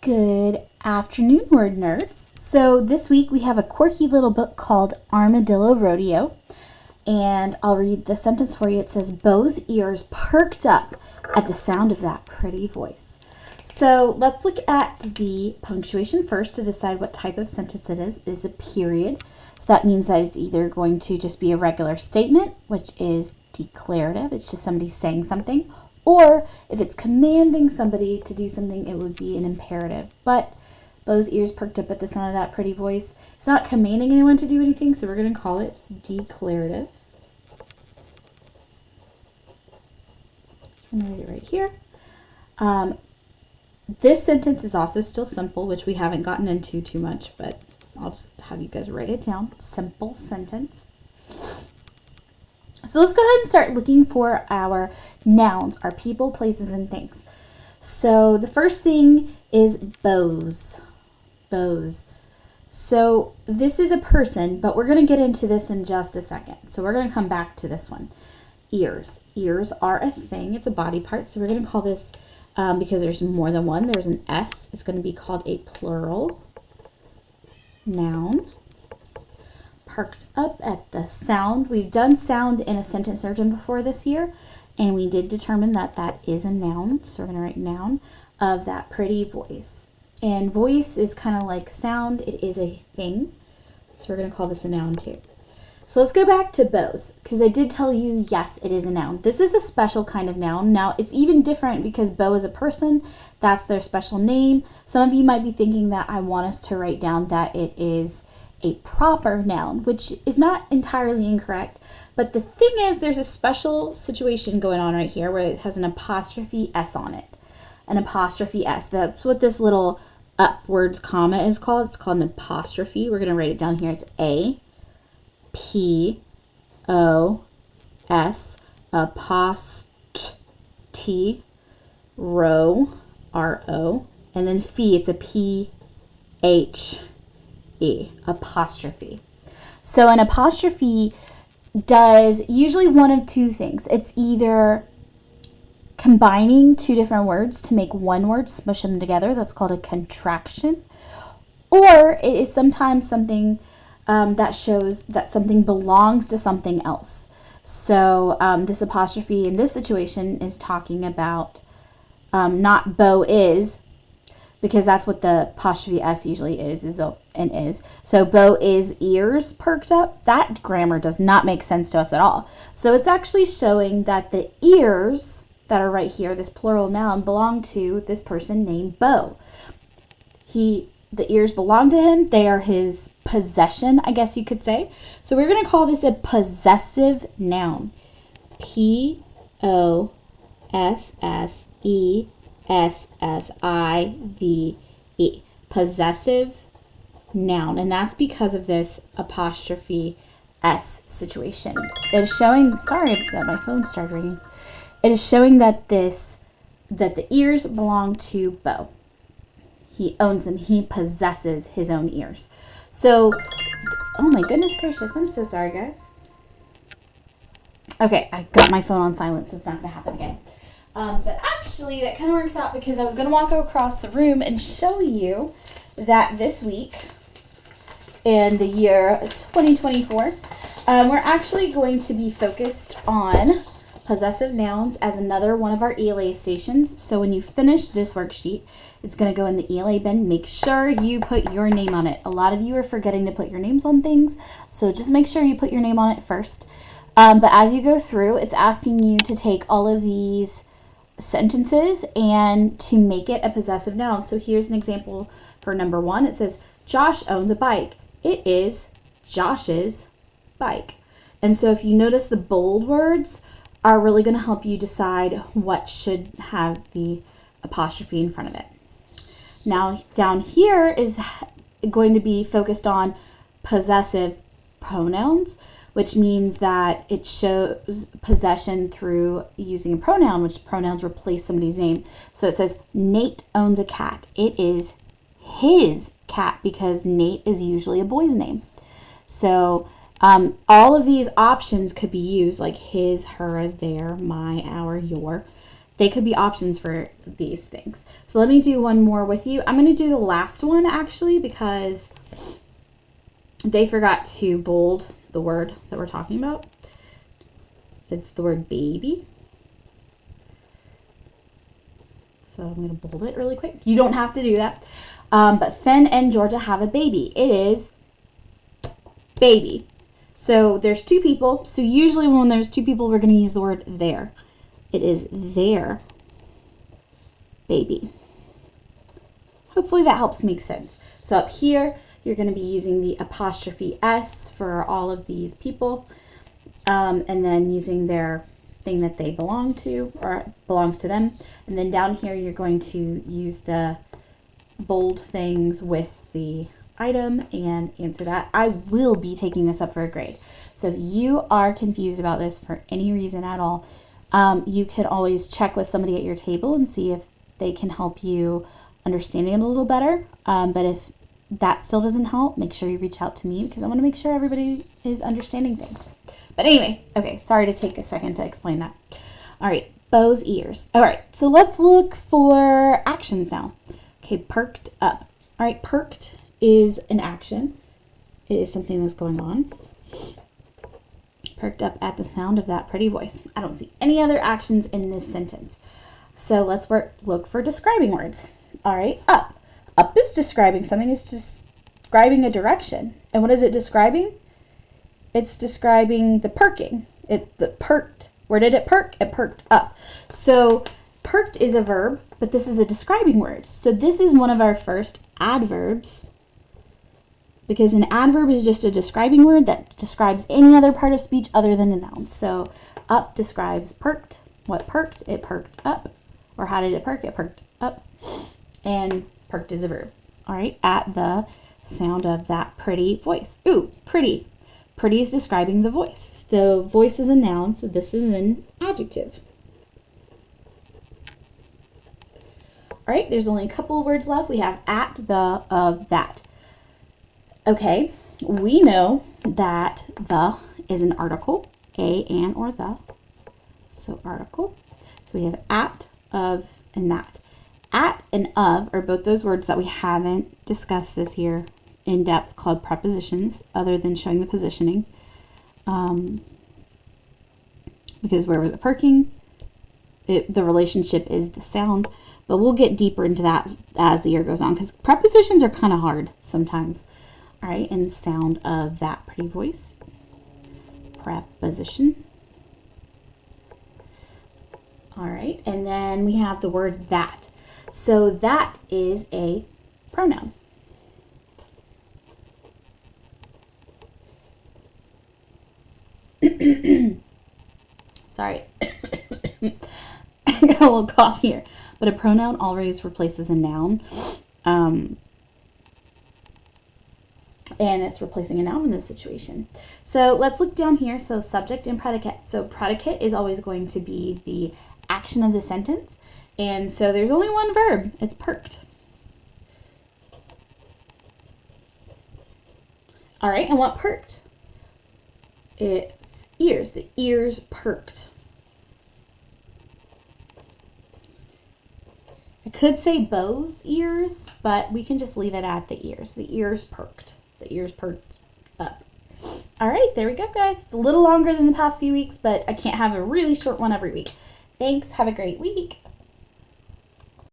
Good afternoon, word nerds. So this week we have a quirky little book called Armadillo, Rodeo, and I'll read the sentence for you. It says, Beau's ears perked up at the sound of that pretty voice. So let's look at the punctuation first to decide what type of sentence it is. It is a period. So that means that it's either going to just be a regular statement, which is declarative. It's just somebody saying something. Or if it's commanding somebody to do something, it would be an imperative. But Beau's ears perked up at the sound of that pretty voice. It's not commanding anyone to do anything, so we're going to call it declarative. I'm going to write it right here. This sentence is also still simple, which we haven't gotten into too much, but I'll just have you guys write it down. Simple sentence. So let's go ahead and start looking for our nouns, our people, places, and things. So the first thing is Beau's. Beau's. So this is a person, but we're going to get into this in just a second. So we're going to come back to this one. Ears. Ears are a thing. It's a body part. So we're going to call this, because there's more than one, there's an S. It's going to be called a plural noun. Perked up at the sound. We've done sound in a sentence surgeon before this year, and we did determine that that is a noun. So we're going to write noun of that pretty voice. And voice is kind of like sound. It is a thing. So we're going to call this a noun too. So let's go back to Beau's, because I did tell you, yes, it is a noun. This is a special kind of noun. Now, it's even different because Beau is a person. That's their special name. Some of you might be thinking that I want us to write down that it is a proper noun, which is not entirely incorrect. But the thing is, there's a special situation going on right here where it has an apostrophe S on it. An apostrophe S. That's what this little upwards comma is called. It's called an apostrophe. We're going to write it down here as A-P-O-S apostrophe R-O, and then fee, it's a P-H-E, apostrophe. So an apostrophe does usually one of two things. It's either combining two different words to make one word, smush them together. That's called a contraction. Or it is sometimes something that shows that something belongs to something else. So this apostrophe in this situation is talking about not Beau is, because that's what the apostrophe S usually is and is. So Beau is ears perked up. That grammar does not make sense to us at all. So it's actually showing that the ears that are right here, this plural noun, belong to this person named Beau. The ears belong to him. They are his possession, I guess you could say. So we're going to call this a possessive noun. P-O-S-S-E-S-S-I-V-E. Possessive noun. And that's because of this apostrophe S situation. It is showing, sorry that my phone started ringing. It is showing that the ears belong to Beau. He owns them. He possesses his own ears. So, oh my goodness gracious. I'm so sorry, guys. Okay, I got my phone on silent, so it's not going to happen again. But actually, that kind of works out because I was going to walk across the room and show you that this week, in the year 2024, we're actually going to be focused on possessive nouns as another one of our ELA stations. So when you finish this worksheet, it's going to go in the ELA bin. Make sure you put your name on it. A lot of you are forgetting to put your names on things, so just make sure you put your name on it first. But as you go through, it's asking you to take all of these sentences and to make it a possessive noun. So here's an example for number 1. It says, Josh owns a bike. It is Josh's bike. And so if you notice, the bold words are really going to help you decide what should have the apostrophe in front of it. Now down here is going to be focused on possessive pronouns, which means that it shows possession through using a pronoun, which pronouns replace somebody's name. So it says Nate owns a cat. It is his cat because Nate is usually a boy's name. So all of these options could be used like his, her, their, my, our, your they could be options for these things. So let me do one more with you. I'm going to do the last one actually because they forgot to bold the word that we're talking about. It's the word baby. So I'm going to bold it really quick. You don't have to do that. But Finn and Georgia have a baby. It is baby. So there's two people. So usually when there's two people, we're going to use the word their. It is their baby. Hopefully that helps make sense. So up here, you're going to be using the apostrophe S for all of these people. And then using their thing that they belong to or belongs to them. And then down here, you're going to use the bold things with the item and answer that. I will be taking this up for a grade. So if you are confused about this for any reason at all, you could always check with somebody at your table and see if they can help you understand it a little better. But if that still doesn't help, make sure you reach out to me because I want to make sure everybody is understanding things. But anyway, okay, sorry to take a second to explain that. All right, Bo's ears. All right, so let's look for actions now. Okay, perked up. All right, perked is an action. It is something that's going on. Perked up at the sound of that pretty voice. I don't see any other actions in this sentence. So let's look for describing words. All right, up. Up is describing something. It's describing a direction. And what is it describing? It's describing the perking. The perked. Where did it perk? It perked up. So perked is a verb, but this is a describing word. So this is one of our first adverbs because an adverb is just a describing word that describes any other part of speech other than a noun. So up describes perked. What perked? It perked up. Or how did it perk? It perked up. And perked is a verb. All right, at the sound of that pretty voice. Ooh, pretty. Pretty is describing the voice. The voice is a noun, so this is an adjective. All right, there's only a couple of words left. We have at, the, of, that. Okay, we know that the is an article, a, an, or the. So article. So we have at, of, and that. At and of are both those words that we haven't discussed this year in depth called prepositions, other than showing the positioning. Because where was it perking? The relationship is the sound, but we'll get deeper into that as the year goes on because prepositions are kind of hard sometimes. All right, and sound of that pretty voice. Preposition. All right, and then we have the word that. So that is a pronoun. Sorry. I got a little cough here. But a pronoun always replaces a noun. And it's replacing a noun in this situation. So let's look down here. So subject and predicate. So predicate is always going to be the action of the sentence. And so there's only one verb. It's perked. All right, and what perked? It's ears. The ears perked. I could say Bo's ears, but we can just leave it at the ears. The ears perked. The ears perked up. All right, there we go, guys. It's a little longer than the past few weeks, but I can't have a really short one every week. Thanks. Have a great week.